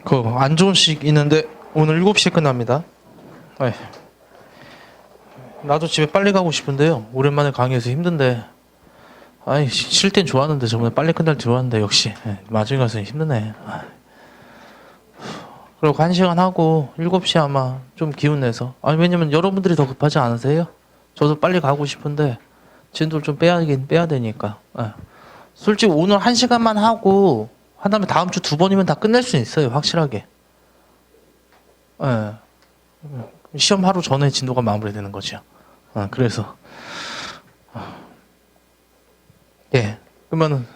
그 안 좋은 식 있는데 오늘 7시에 끝납니다. 에이. 나도 집에 빨리 가고 싶은데요. 오랜만에 강의해서 힘든데. 아이 쉴 땐 좋았는데 저번에 빨리 끝날 줄 알았는데 역시 마중에 가서 힘드네. 그리고 1시간 하고 7시 아마 좀 기운 내서. 아니 왜냐면 여러분들이 더 급하지 않으세요? 저도 빨리 가고 싶은데 진도를 좀 빼야 되니까. 솔직히 오늘 1시간만 하고 한 다음에 다음 주 2번이면 다 끝낼 수 있어요. 확실하게. 시험 하루 전에 진도가 마무리되는 거죠. 그래서 그러면은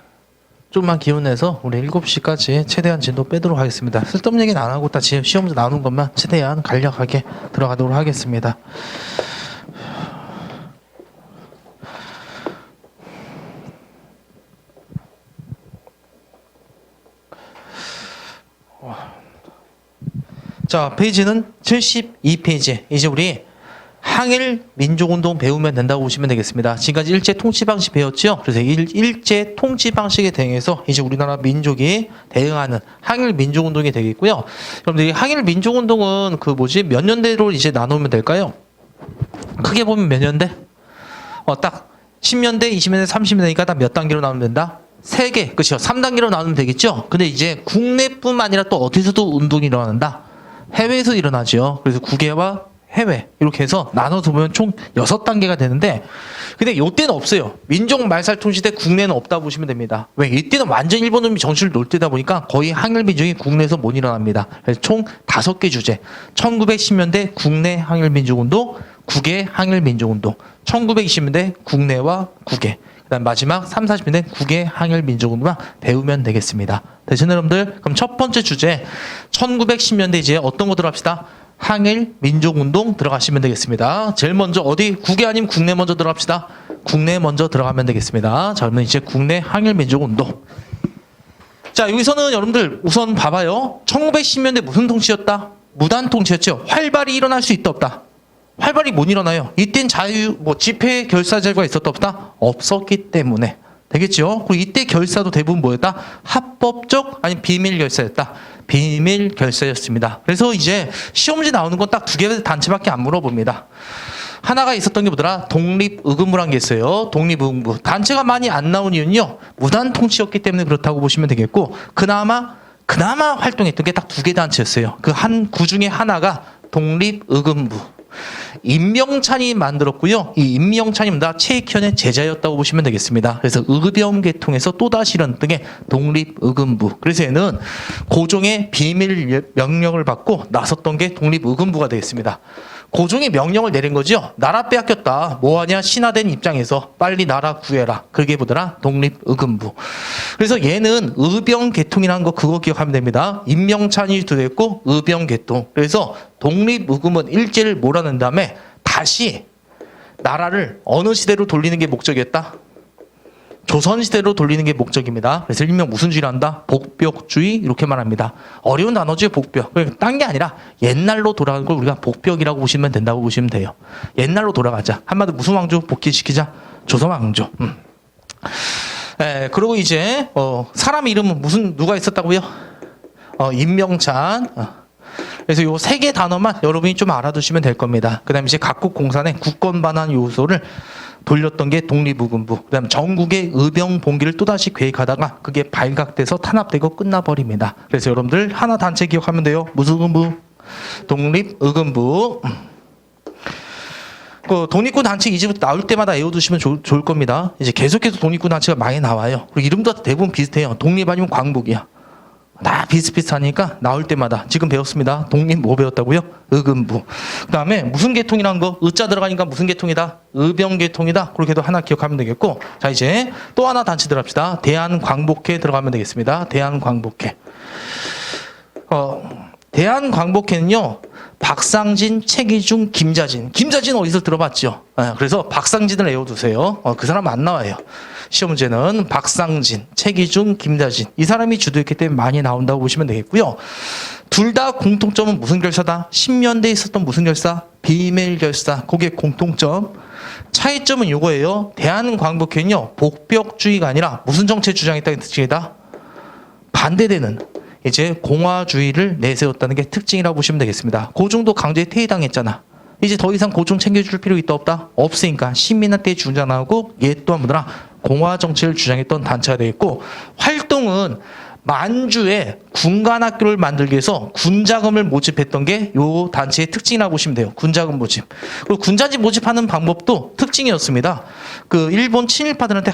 좀만 기운 내서 우리 7시까지 최대한 진도 빼도록 하겠습니다. 쓸데없는 얘기는 안 하고 다 시험 문제 나오는 것만 최대한 간략하게 들어가도록 하겠습니다. 자, 페이지는 72페이지. 이제 우리 항일 민족운동 배우면 된다고 보시면 되겠습니다. 지금까지 일제 통치 방식 배웠죠? 그래서 일제 통치 방식에 대응해서 이제 우리나라 민족이 대응하는 항일 민족운동이 되겠고요. 여러분들 이 항일 민족운동은 몇 년대로 이제 나누면 될까요? 크게 보면 몇 년대? 딱 10년대, 20년대, 30년대니까 딱 몇 단계로 나누면 된다? 3개, 그렇죠? 3단계로 나누면 되겠죠? 근데 이제 국내뿐만 아니라 또 어디서도 운동이 일어난다? 해외에서 일어나죠. 그래서 국외와 해외 이렇게 해서 나눠서 보면 총 6단계가 되는데, 근데 이때는 없어요. 민족 말살통치 때 국내는 없다 보시면 됩니다. 왜? 이때는 완전 일본 놈이 정신을 놓을 때다 보니까 거의 항일 민족이 국내에서 못 일어납니다. 그래서 총 5개 주제. 1910년대 국내 항일 민족운동, 국외 항일 민족운동, 1920년대 국내와 국외, 그다음 마지막 3, 40년대 국외 항일 민족운동만 배우면 되겠습니다. 되시나요, 여러분들? 그럼 첫 번째 주제 1910년대 이제 어떤 거 들어갑시다? 항일 민족운동 들어가시면 되겠습니다. 제일 먼저 어디? 국외 아니면 국내 먼저 들어갑시다. 국내 먼저 들어가면 되겠습니다. 자, 그러면 이제 국내 항일 민족운동. 자, 여기서는 여러분들 우선 봐봐요. 1910년대 무슨 통치였다? 무단 통치였죠. 활발히 일어날 수 있다 없다? 활발히 못 일어나요. 이땐 집회 결사 제도가 있었다 없다? 없었기 때문에. 되겠죠? 그리고 이때 결사도 대부분 뭐였다? 합법적 아니 비밀 결사였다. 비밀 결사였습니다. 그래서 이제 시험 문제 나오는 건 딱 2개 단체밖에 안 물어봅니다. 하나가 있었던 게 뭐더라? 독립의금부란 게 있어요. 독립의금부. 단체가 많이 안 나온 이유는요, 무단 통치였기 때문에 그렇다고 보시면 되겠고, 그나마 활동했던 게 딱 2개 단체였어요. 그 중에 하나가 독립의금부. 임명찬이 만들었고요. 이 임명찬이 최익현의 제자였다고 보시면 되겠습니다. 그래서 의병계통에서 또다시 일어났던 게 독립의금부. 그래서 얘는 고종의 비밀 명령을 받고 나섰던 게 독립의금부가 되겠습니다. 고종이 명령을 내린 거죠. 나라 빼앗겼다. 뭐하냐? 신하된 입장에서 빨리 나라 구해라. 그게 뭐더라? 독립의금부. 그래서 얘는 의병계통이라는 거 그거 기억하면 됩니다. 임명찬이 됐고 의병계통. 그래서 독립의금은 일제를 몰아낸 다음에 다시 나라를 어느 시대로 돌리는 게 목적이었다? 조선시대로 돌리는 게 목적입니다. 그래서 일명 무슨 주의를 한다? 복벽주의 이렇게 말합니다. 어려운 단어죠, 복벽. 딴 게 아니라 옛날로 돌아가는 걸 우리가 복벽이라고 보시면 된다고 보시면 돼요. 옛날로 돌아가자. 한마디로 무슨 왕조 복귀시키자? 조선 왕조. 그리고 이제 사람 이름은 누가 있었다고요? 임명찬. 그래서 요 3개 단어만 여러분이 좀 알아두시면 될 겁니다. 그 다음에 이제 각국 공산의 국권 반환 요소를 돌렸던 게 독립의금부. 그 다음 전국의 의병 봉기를 또다시 계획하다가 그게 발각돼서 탄압되고 끝나버립니다. 그래서 여러분들 하나 단체 기억하면 돼요. 무슨 의금부? 독립의금부. 독립군 단체 이제부터 나올 때마다 외워두시면 좋을 겁니다. 이제 계속해서 독립군 단체가 많이 나와요. 그리고 이름도 대부분 비슷해요. 독립 아니면 광복이야. 다 비슷비슷하니까 나올 때마다 지금 배웠습니다. 독립 뭐 배웠다고요? 의금부. 그 다음에 무슨 계통이란 거? 의자 들어가니까 무슨 계통이다? 의병계통이다. 그렇게도 하나 기억하면 되겠고, 자 이제 또 하나 단체 들어갑시다. 대한광복회 들어가면 되겠습니다. 대한광복회. 대한광복회는요, 박상진, 최기중, 김자진. 김자진 어디서 들어봤죠? 그래서 박상진을 외워두세요. 그 사람 안 나와요. 시험 문제는 박상진, 최기중, 김자진. 이 사람이 주도했기 때문에 많이 나온다고 보시면 되겠고요. 둘 다 공통점은 무슨 결사다? 10년대에 있었던 무슨 결사? 비밀 결사. 그게 공통점. 차이점은 이거예요. 대한광복회는요, 복벽주의가 아니라 무슨 정책 주장했다는 뜻이다? 반대되는. 이제 공화주의를 내세웠다는 게 특징이라고 보시면 되겠습니다. 고종도 강제에 퇴위당했잖아. 이제 더 이상 고종 챙겨줄 필요 있다 없다? 없으니까 시민한테 주장하고 얘 또한 뭐더라? 공화 정치를 주장했던 단체가 되겠고, 활동은 만주에 군관학교를 만들기 위해서 군자금을 모집했던 게 요 단체의 특징이라고 보시면 돼요. 군자금 모집. 그리고 군자금 모집하는 방법도 특징이었습니다. 그 일본 친일파들한테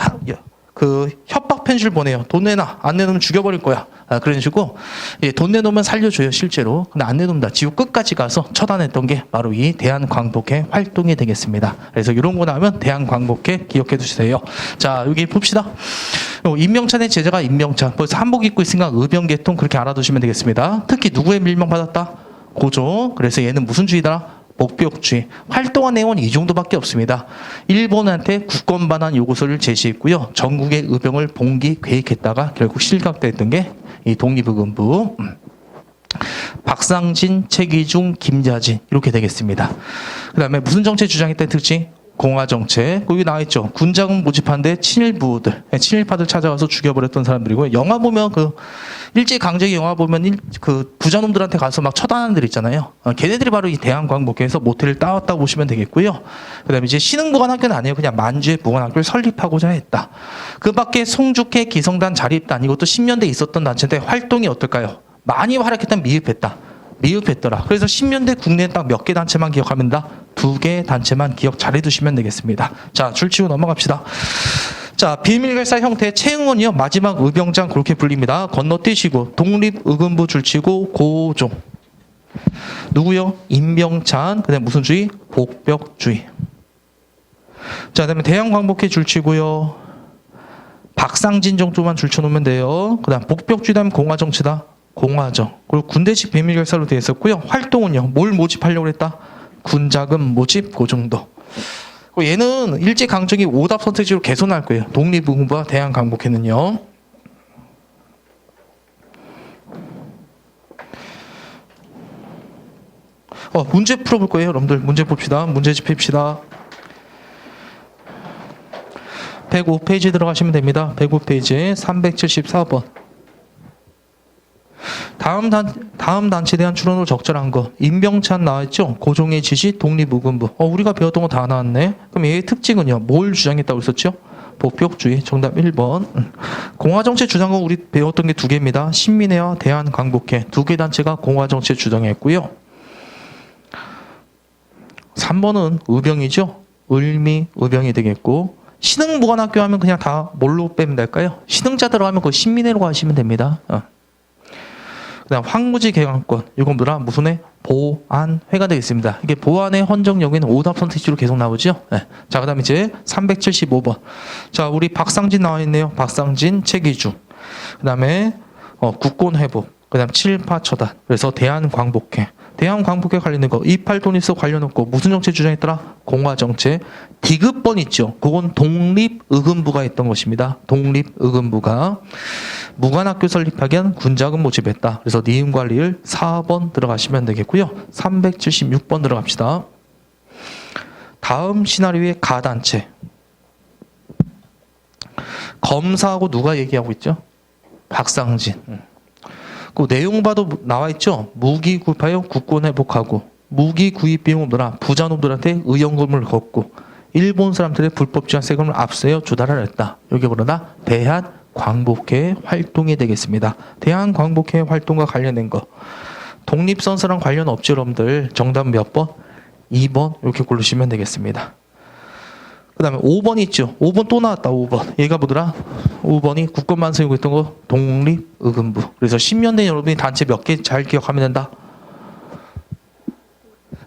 그 협박 편지를 보내요. 돈 내놔. 안 내놓으면 죽여버릴 거야. 그런 식으로 돈 내놓으면 살려줘요, 실제로. 근데 안 내놓는다. 지구 끝까지 가서 처단했던 게 바로 이 대한광복회 활동이 되겠습니다. 그래서 이런 거 나오면 대한광복회 기억해 두세요. 자, 여기 봅시다. 임명찬의 제자가 임명찬. 벌써 한복 입고 있으니까 의병계통 그렇게 알아두시면 되겠습니다. 특히 누구의 밀명받았다? 고종. 그래서 얘는 무슨 주의다? 목벽주의. 활동한 내용은 이 정도밖에 없습니다. 일본한테 국권 반환 요구서를 제시했고요. 전국의 의병을 봉기 계획했다가 결국 실각됐던 게 이 독립의금부. 박상진, 최기중, 김자진 이렇게 되겠습니다. 그 다음에 무슨 정책 주장했던 특징? 공화정책. 여기 나와있죠. 군자금 모집하는데 친일부들, 친일파들 찾아가서 죽여버렸던 사람들이고, 영화 보면 그 일제강점기 영화 보면 그 부자놈들한테 가서 막 처단하는 들 있잖아요. 걔네들이 바로 이 대한광복회에서 모태를 따왔다고 보시면 되겠고요. 그 다음에 이제 신흥무관학교는 아니에요. 그냥 만주의 무관학교를 설립하고자 했다. 그 밖에 송죽회 기성단 자립단, 이것도 10년대에 있었던 단체인데 활동이 어떨까요? 많이 활약했던 미흡했다. 미흡했더라. 그래서 10년대 국내에 딱 몇 개 단체만 기억하면 된다? 2개 단체만 기억 잘 해두시면 되겠습니다. 자, 줄치고 넘어갑시다. 자, 비밀결사 형태 채응원이요. 마지막 의병장 그렇게 불립니다. 건너뛰시고 독립의금부 줄치고 고종. 누구요? 임명찬. 그다음에 무슨 주의? 복벽주의. 자, 그다음에 대한광복회 줄치고요. 박상진 정도만 줄쳐놓으면 돼요. 그다음 복벽주의 다음 공화정치다. 공화정. 그리고 군대식 비밀결사로 되어 있었고요. 활동은요. 뭘 모집하려고 했다? 군자금 모집 그 정도. 얘는 일제강점기 오답 선택지로 개선할 거예요. 독립의금부와 대한광복회는요. 문제 풀어볼 거예요. 여러분들 문제 봅시다. 문제집 펴봅시다. 105페이지 들어가시면 됩니다. 105페이지 374번. 다음 단체에 대한 추론으로 적절한 거. 임명찬 나왔죠? 고종의 지시 독립의금부. 우리가 배웠던 거 다 나왔네. 그럼 얘의 특징은요? 뭘 주장했다고 했었죠? 복벽주의. 정답 1번. 공화정책 주장은 우리 배웠던 게 2개입니다. 신민회와 대한광복회. 2개 단체가 공화정책 주장했고요. 3번은 의병이죠? 을미의병이 되겠고, 신흥무관학교 하면 그냥 다 뭘로 빼면 될까요? 신흥자 들어가면 그 신민회로 가시면 됩니다. 그다음 황무지 개강권. 이건 뭐라? 무슨회? 보안회가 되겠습니다. 이게 보안의 헌정 여기는 오답 선택지로 계속 나오죠. 네. 자, 그다음 이제 375번. 자, 우리 박상진 나와 있네요. 박상진, 최기중. 그다음에 국권 회복. 그다음 친일파 처단. 그래서 대한광복회. 대한광복회 관련된 거. 이팔도니스 관련 없고 무슨 정책 주장했더라? 공화정책. 디귿번 있죠. 그건 독립의금부가 했던 것입니다. 독립의금부가 무관학교 설립하기 위한 군자금 모집했다. 그래서 니은 관리를 4번 들어가시면 되겠고요. 376번 들어갑시다. 다음 시나리오의 가단체. 검사하고 누가 얘기하고 있죠? 박상진. 그 내용 봐도 나와 있죠. 무기 구입하여 국권 회복하고, 무기 구입 비용은 뭐라? 부자놈들한테 의연금을 걷고, 일본 사람들의 불법 지원 세금을 압수하여 조달을 했다. 여기 뭐라? 대한광복회 활동이 되겠습니다. 대한광복회 활동과 관련된 거. 독립선서랑 관련 없죠, 여러분들. 정답 몇 번? 2번 이렇게 고르시면 되겠습니다. 그 다음에 5번 있죠. 5번 또 나왔다. 5번. 얘가 뭐더라? 5번이 국권만 세우고 있던 거 독립의금부. 그래서 10년대 여러분이 단체 몇 개 잘 기억하면 된다?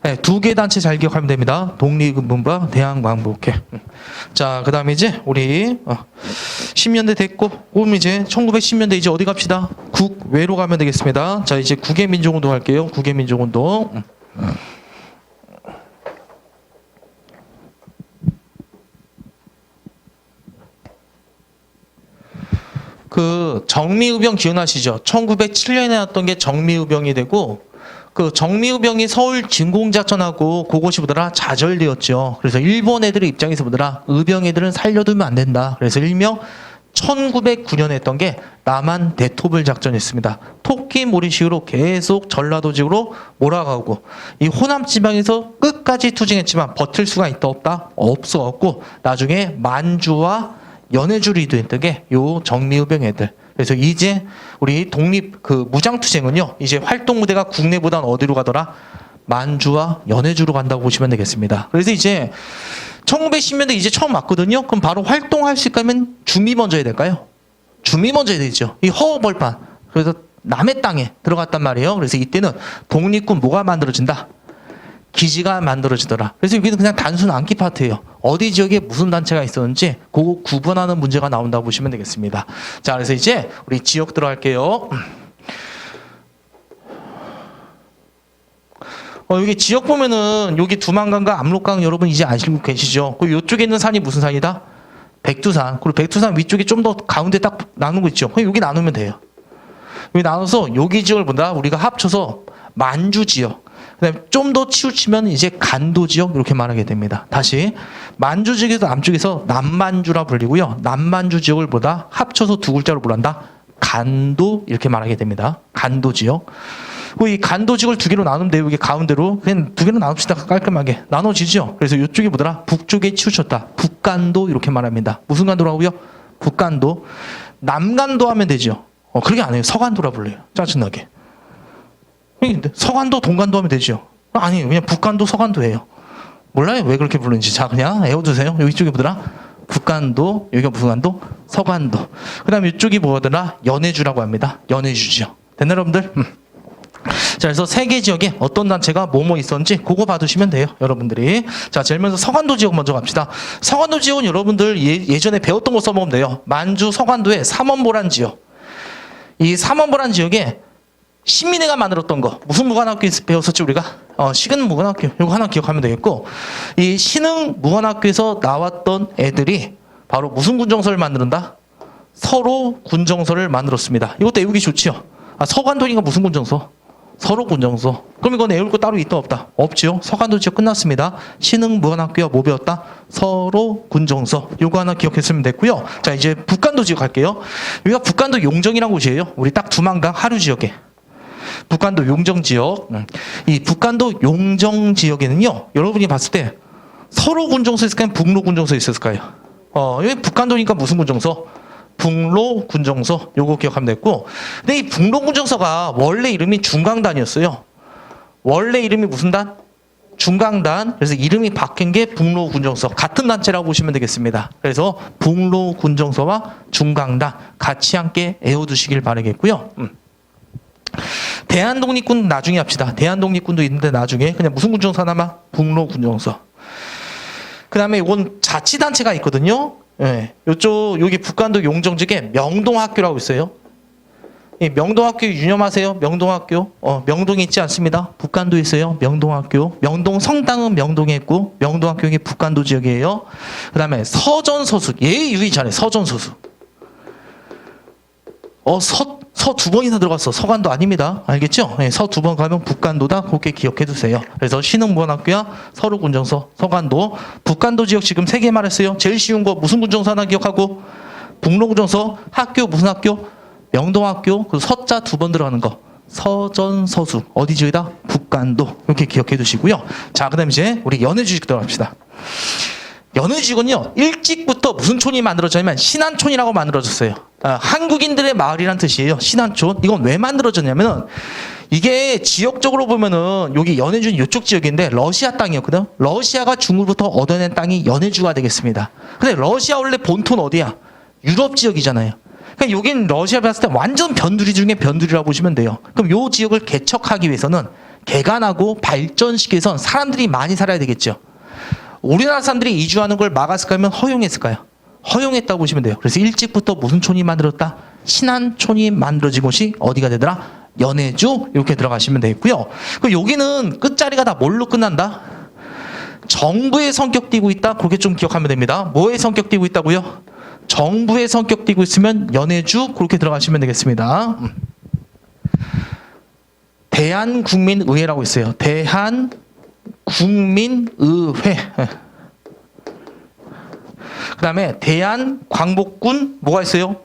네, 2개 단체 잘 기억하면 됩니다. 독립의금부와 대한광복회. 자, 그 다음에 이제 우리 10년대 됐고, 그럼 이제 1910년대 이제 어디 갑시다? 국외로 가면 되겠습니다. 자, 이제 국외 민족운동 할게요. 국외 민족운동. 그 정미의병 기억나시죠? 1907년에 나왔던 게 정미의병이 되고, 그 정미의병이 서울 진공작전하고 그것이 뭐더라? 좌절되었죠. 그래서 일본 애들의 입장에서 뭐더라? 의병 애들은 살려두면 안 된다. 그래서 일명 1909년에 했던 게 남한 대토불 작전이었습니다. 토끼 모리식으로 계속 전라도 지역으로 몰아가고 이 호남 지방에서 끝까지 투쟁했지만 버틸 수가 있다 없다? 없어갖고 나중에 만주와 연해주를 이도했던 게 요 정미의병 애들. 그래서 이제 우리 독립 그 무장투쟁은요 이제 활동무대가 국내보단 어디로 가더라? 만주와 연해주로 간다고 보시면 되겠습니다. 그래서 이제 1910년대 이제 처음 왔거든요. 그럼 바로 활동할 수 있다면 준비 먼저 해야 될까요? 준비 먼저 해야 되죠. 이 허허벌판. 그래서 남의 땅에 들어갔단 말이에요. 그래서 이때는 독립군 뭐가 만들어진다? 기지가 만들어지더라. 그래서 여기는 그냥 단순 암기 파트예요. 어디 지역에 무슨 단체가 있었는지 그거 구분하는 문제가 나온다고 보시면 되겠습니다. 자, 그래서 이제 우리 지역 들어갈게요. 여기 지역 보면은 여기 두만강과 압록강 여러분 이제 아시고 계시죠? 그 이쪽에 있는 산이 무슨 산이다? 백두산. 그리고 백두산 위쪽에 좀 더 가운데 딱 나눈 거 있죠? 여기 나누면 돼요. 여기 나눠서 여기 지역을 본다. 우리가 합쳐서 만주 지역. 그다음에 좀 더 치우치면 이제 간도 지역 이렇게 말하게 됩니다. 다시 만주 지역에서 남쪽에서 남만주라 불리고요. 남만주 지역을 보다 합쳐서 두 글자로 뭐란다? 간도 이렇게 말하게 됩니다. 간도 지역. 이 간도 지역을 두 개로 나누면 돼요. 여기 가운데로 그냥 두 개로 나눕시다. 깔끔하게 나눠지죠. 그래서 이쪽이 뭐더라? 북쪽에 치우쳤다. 북간도 이렇게 말합니다. 무슨 간도라고요? 북간도. 남간도 하면 되죠. 그렇게 안 해요. 서간도라 불러요. 짜증나게. 서간도, 동간도 하면 되죠. 아니에요. 그냥 북간도, 서간도예요. 몰라요. 왜 그렇게 부르는지. 자, 그냥 외워두세요. 여기 쪽이 뭐더라? 북간도, 여기가 무슨 간도? 서간도. 그 다음에 이쪽이 뭐더라? 연해주라고 합니다. 연해주죠. 됐나, 여러분들? 자, 그래서 세 개 지역에 어떤 단체가 뭐뭐 있었는지 그거 봐두시면 돼요, 여러분들이. 자, 제일 먼저 서간도 지역 먼저 갑시다. 서간도 지역은 여러분들 예전에 배웠던 거 써먹으면 돼요. 만주 서간도의 삼원보란 지역. 이 삼원보란 지역에 신민회가 만들었던 거 무슨 무관학교에서 배웠었지 우리가? 식은 무관학교. 이거 하나 기억하면 되겠고, 이 신흥 무관학교에서 나왔던 애들이 바로 무슨 군정서를 만든다? 서로 군정서를 만들었습니다. 이것도 외우기 좋지요. 서간도니까 무슨 군정서? 서로 군정서. 그럼 이건 외울 거 따로 있다 없다? 없지요. 서간도 지역 끝났습니다. 신흥 무관학교가 뭐 배웠다? 서로 군정서. 요거 하나 기억했으면 됐고요. 자, 이제 북간도 지역 갈게요. 여기가 북간도 용정이라는 곳이에요. 우리 딱 두만강 하류 지역에. 북간도 용정 지역. 이 북간도 용정 지역에는요, 여러분이 봤을 때 서로 군정서 있을까요? 북로 군정서 있었을까요? 여기 북간도니까 무슨 군정서? 북로 군정서. 요거 기억하면 됐고, 근데 이 북로 군정서가 원래 이름이 중강단이었어요. 원래 이름이 무슨 단? 중강단. 그래서 이름이 바뀐 게 북로 군정서. 같은 단체라고 보시면 되겠습니다. 그래서 북로 군정서와 중강단 같이 함께 외워두시길 바라겠고요. 대한독립군 나중에 합시다. 대한독립군도 있는데 나중에 그냥 무슨 군정서 하나만? 북로 군정서. 그 다음에 이건 자치단체가 있거든요. 예, 여기 북간도 용정지에 명동학교라고 있어요. 이 명동학교 유념하세요. 명동학교. 명동에 있지 않습니다. 북간도에 있어요. 명동학교. 명동 성당은 명동에 있고, 명동학교가 북간도 지역이에요. 그 다음에 서전서수. 유의 잘해. 서전서수. 서 두 번이나 들어갔어. 서간도 아닙니다. 알겠죠? 네, 서 두 번 가면 북간도다. 그렇게 기억해 두세요. 그래서 신흥무관학교야, 서로군정서, 서간도. 북간도 지역 지금 세 개 말했어요. 제일 쉬운 거 무슨 군정서 하나 기억하고, 북로군정서, 학교 무슨 학교? 명동학교. 그 서자 두 번 들어가는 거. 서전서수. 어디 지역이다? 북간도. 이렇게 기억해 두시고요. 자, 그 다음에 이제 우리 연해주식 들어갑시다. 연해지군요. 일찍부터 무슨 촌이 만들어졌냐면 신안촌이라고 만들어졌어요. 한국인들의 마을이란 뜻이에요. 신안촌. 이건 왜 만들어졌냐면은 이게 지역적으로 보면은 여기 연해주는 이쪽 지역인데 러시아 땅이었거든. 러시아가 중국부터 얻어낸 땅이 연해주가 되겠습니다. 근데 러시아 원래 본토는 어디야? 유럽 지역이잖아요. 그러니까 여긴 러시아 봤을 때 완전 변두리 중에 변두리라고 보시면 돼요. 그럼 요 지역을 개척하기 위해서는 개간하고 발전시키기 위해선 사람들이 많이 살아야 되겠죠. 우리나라 사람들이 이주하는 걸 막았을까요? 아니면 허용했을까요? 허용했다고 보시면 돼요. 그래서 일찍부터 무슨 촌이 만들었다? 신안촌이 만들어진 곳이 어디가 되더라? 연해주. 이렇게 들어가시면 되겠고요. 여기는 끝자리가 다 뭘로 끝난다? 정부의 성격 띠고 있다. 그렇게 좀 기억하면 됩니다. 뭐의 성격 띠고 있다고요? 정부의 성격 띠고 있으면 연해주. 그렇게 들어가시면 되겠습니다. 대한국민의회라고 있어요. 대한국민의회. 그다음에 대한광복군 뭐가 있어요?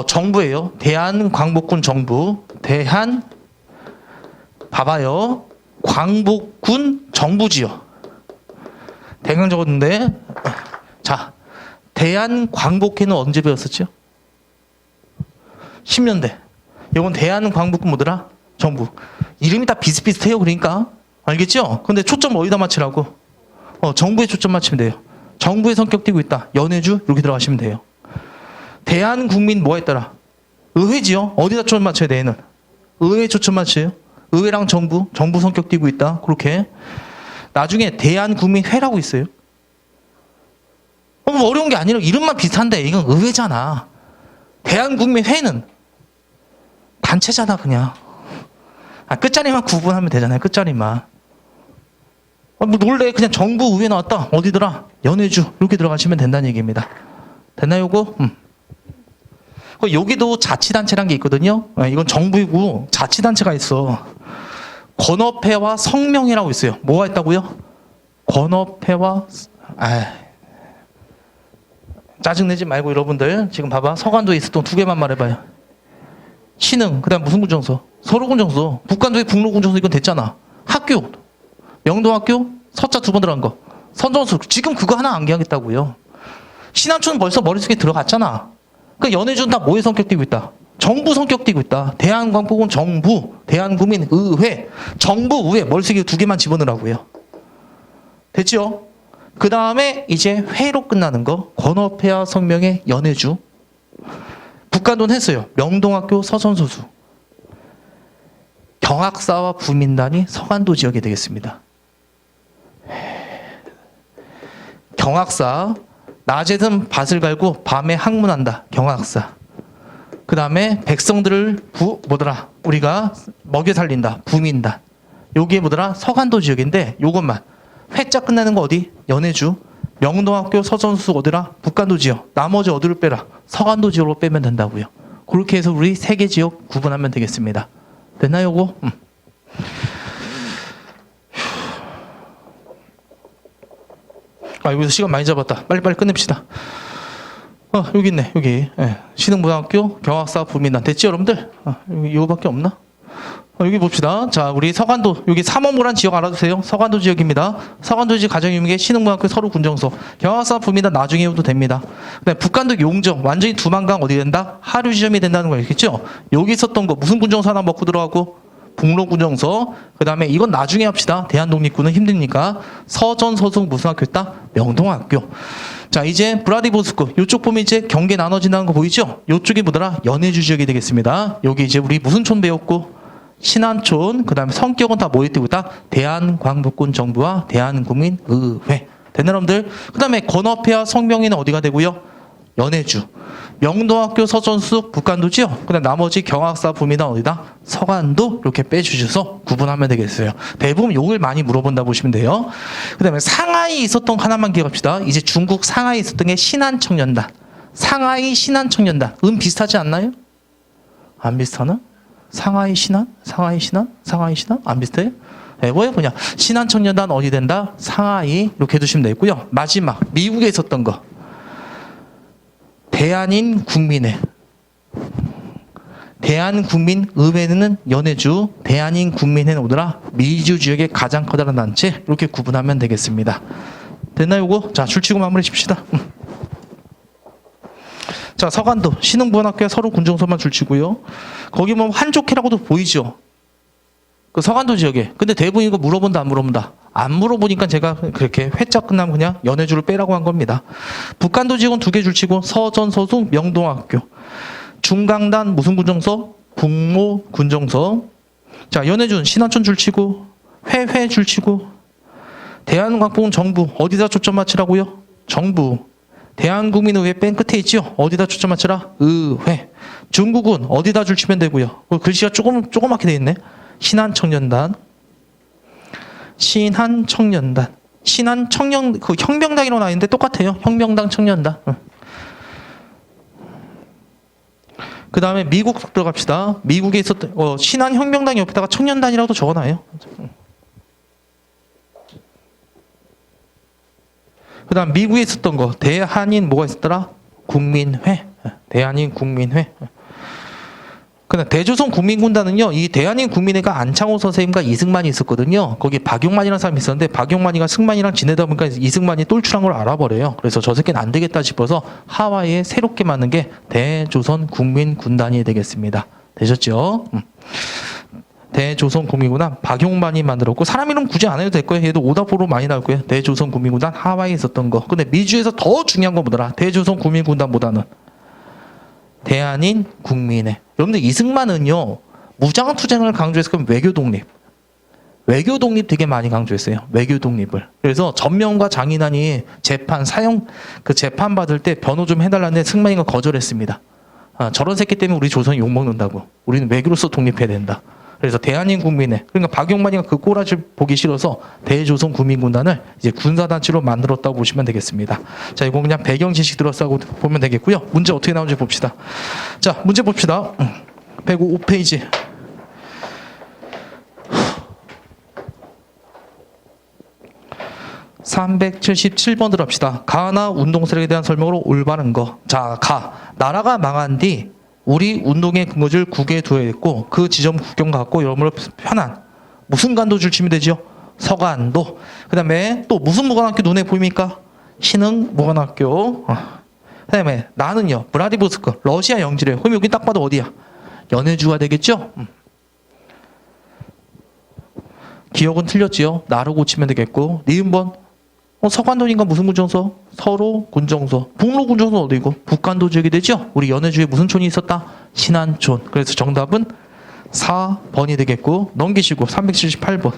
정부예요. 대한광복군 정부. 봐봐요. 광복군 정부지요. 대강 적었는데. 자, 대한광복회는 언제 배웠었죠? 10년대. 이건 대한광복군 뭐더라? 정부. 이름이 다 비슷비슷해요. 그러니까 알겠죠? 근데 초점 어디다 맞추라고? 정부에 초점 맞추면 돼요. 정부의 성격 띠고 있다. 연해주 이렇게 들어가시면 돼요. 대한국민 뭐가 있더라? 의회지요. 어디다 초점 맞춰야 돼? 얘는 의회 초점 맞춰요. 의회랑 정부 성격 띠고 있다. 그렇게. 나중에 대한국민회라고 있어요. 뭐 어려운 게 아니라 이름만 비슷한데 이건 의회잖아. 대한국민회는 단체잖아 그냥. 끝자리만 구분하면 되잖아요. 끝자리만. 뭐 놀래. 그냥 정부 의회 나왔다. 어디더라? 연해주 이렇게 들어가시면 된다는 얘기입니다. 됐나요 요거? 여기도 자치단체란 게 있거든요. 이건 정부이고 자치단체가 있어. 권업회와 성명이라고 있어요. 뭐가 있다고요? 권업회와 짜증내지 말고 여러분들 지금 봐봐. 서간도에 있었던 두 개만 말해봐요. 신흥 그다음 무슨 군정서? 서로군정서. 북간도에 북로군정서. 이건 됐잖아. 학교 명동학교 서자 두 번 들어간 거. 선전수 지금 그거 하나 암기하겠다고요. 신한촌 벌써 머릿속에 들어갔잖아. 그 연해주는 다 뭐의 성격 띠고 있다? 정부 성격 띠고 있다. 대한광복은 정부, 대한국민의회, 정부 의회 머릿속에 두 개만 집어넣으라고요. 됐죠? 그 다음에 이제 회로 끝나는 거. 권업회와 성명의 연해주. 북간도는 했어요. 명동학교 서선소수. 경학사와 부민단이 서간도 지역이 되겠습니다. 경학사. 낮에는 밭을 갈고 밤에 학문한다. 경학사. 그 다음에 백성들을 우리가 먹여 살린다. 부민단. 여기에 서간도 지역인데 요것만. 회자 끝나는 거 어디? 연해주. 명동학교 서선수 어디라? 북간도 지역. 나머지 어디를 빼라? 서간도 지역으로 빼면 된다고요. 그렇게 해서 우리 세 개 지역 구분하면 되겠습니다. 됐나요 요거? 여기서 시간 많이 잡았다. 빨리빨리 끝냅시다. 여기 있네. 여기. 신흥고등학교 경학사 부민단. 됐지 여러분들? 이거밖에 없나? 여기 봅시다. 자, 우리 서간도. 여기 삼원무란 지역 알아두세요. 서간도 지역입니다. 서간도 지역 가정유무계 신흥고등학교 서로군정서. 경학사 부민단 나중에 해도 됩니다. 그다음에 북간도 용정. 완전히 두만강 어디 된다? 하류 지점이 된다는 거 알겠죠? 여기 있었던 거 무슨 군정서 하나 먹고 들어가고? 북로군정서. 그 다음에 이건 나중에 합시다. 대한독립군은 힘드니까. 서전 서송 무슨 학교 있다? 명동학교. 자, 이제 브라디보스크. 이쪽 보면 이제 경계 나눠진다는 거 보이죠? 이쪽이 뭐더라? 연해주 지역이 되겠습니다. 여기 이제 우리 무슨 촌 배웠고? 신한촌. 그 다음에 성격은 다 뭐에 띄고 있다? 대한광복군 정부와 대한국민의회. 됐나 여러분들? 그 다음에 권업회와 성명이는 어디가 되고요? 연해주. 명동학교 서전수 북간도지요. 그다음 나머지 경학사 부민단 어디다? 서간도. 이렇게 빼주셔서 구분하면 되겠어요. 대부분 욕을 많이 물어본다 보시면 돼요. 그다음에 상하이 있었던 거 하나만 기억합시다. 이제 중국 상하이 있었던 게 신한청년단. 상하이 신한청년단. 비슷하지 않나요? 안 비슷하나? 상하이 신한? 상하이 신한? 상하이 신한? 안 비슷해요? 뭐예요? 그냥 신한청년단 어디 된다? 상하이. 이렇게 해두시면 되고요. 마지막 미국에 있었던 거. 대한인 국민회. 대한국민의회는 연해주, 대한인 국민회는 오더라 미주 지역의 가장 커다란 단체. 이렇게 구분하면 되겠습니다. 됐나요 이거? 자, 줄치고 마무리 칩시다. 자, 서간도 신흥부원학교와 서로군정서만 줄치고요. 거기 보면 한족회라고도 보이죠. 그 서간도 지역에. 근데 대부분 이거 물어본다 안 물어본다? 안 물어보니까 제가 그렇게 회자 끝나면 그냥 연해주를 빼라고 한 겁니다. 북간도 지역은 두 개 줄치고 서전 서수 명동학교. 중강단 무슨 군정서? 북로 군정서. 자, 연해주는 신한촌 줄치고 회회 줄치고. 대한광복은 정부 어디다 초점 맞추라고요? 정부. 대한국민의회 맨 끝에 있죠? 어디다 초점 맞추라? 의회. 중국은 어디다 줄치면 되고요? 글씨가 조그맣게 돼 있네. 신한청년단. 신한청년단. 신한청년, 그 혁명당이라고 나와 있는데 똑같아요. 혁명당 청년단. 그 다음에 미국 들어갑시다. 미국에 있었던, 신한혁명당 옆에다가 청년단이라고도 적어놔요. 그 그다음 미국에 있었던 거 대한인 뭐가 있었더라? 국민회. 대한인 국민회. 그다음 대조선 국민군단은요. 이 대한인 국민회가 안창호 선생님과 이승만이 있었거든요. 거기 박용만이라는 사람이 있었는데 박용만이가 승만이랑 지내다 보니까 이승만이 똘출한 걸 알아버려요. 그래서 저 새끼는 안 되겠다 싶어서 하와이에 새롭게 만든 게 대조선 국민군단이 되겠습니다. 되셨죠? 대조선 국민군단 박용만이 만들었고 사람 이름 굳이 안 해도 될 거예요. 얘도 오답으로 많이 나올 거예요. 대조선 국민군단 하와이에 있었던 거. 근데 미주에서 더 중요한 건 뭐더라? 대조선 국민군단보다는 대한인 국민회. 여러분들 이승만은요 무장투쟁을 강조해서 그럼 외교 독립 되게 많이 강조했어요. 외교 독립을. 그래서 전명과 장인환이 재판 사형 그 재판 받을 때 변호 좀 해달라는데 승만이가 거절했습니다. 저런 새끼 때문에 우리 조선이 욕 먹는다고. 우리는 외교로서 독립해야 된다. 그래서 대한인 국민회. 그러니까 박용만이가 그 꼬라지 보기 싫어서 대조선 국민군단을 이제 군사단체로 만들었다고 보시면 되겠습니다. 자, 이거 그냥 배경 지식 들었다고 보면 되겠고요. 문제 어떻게 나오는지 봅시다. 자, 문제 봅시다. 105페이지. (377번) 들어갑시다. 가나 운동세력에 대한 설명으로 올바른 거. 자, 나라가 망한 뒤 우리 운동의 근거지를 국에 두어야겠고 그 지점 국경 갖고 여러분을 편한 무슨 간도줄 치면 되죠? 서간도. 그 다음에 또 무슨 무관학교 눈에 보입니까? 신흥 무관학교. 그 다음에 나는요 브라디보스크 러시아 영지래. 그럼 여기 딱 봐도 어디야? 연해주가 되겠죠? 기억은 틀렸지요? 나로 고치면 되겠고 니은번 서간도니까 무슨 군정서? 서로 군정서. 북로 군정서 어디고? 북간도 지역이 되죠? 우리 연해주에 무슨 촌이 있었다? 신안촌. 그래서 정답은 4번이 되겠고 넘기시고 378번.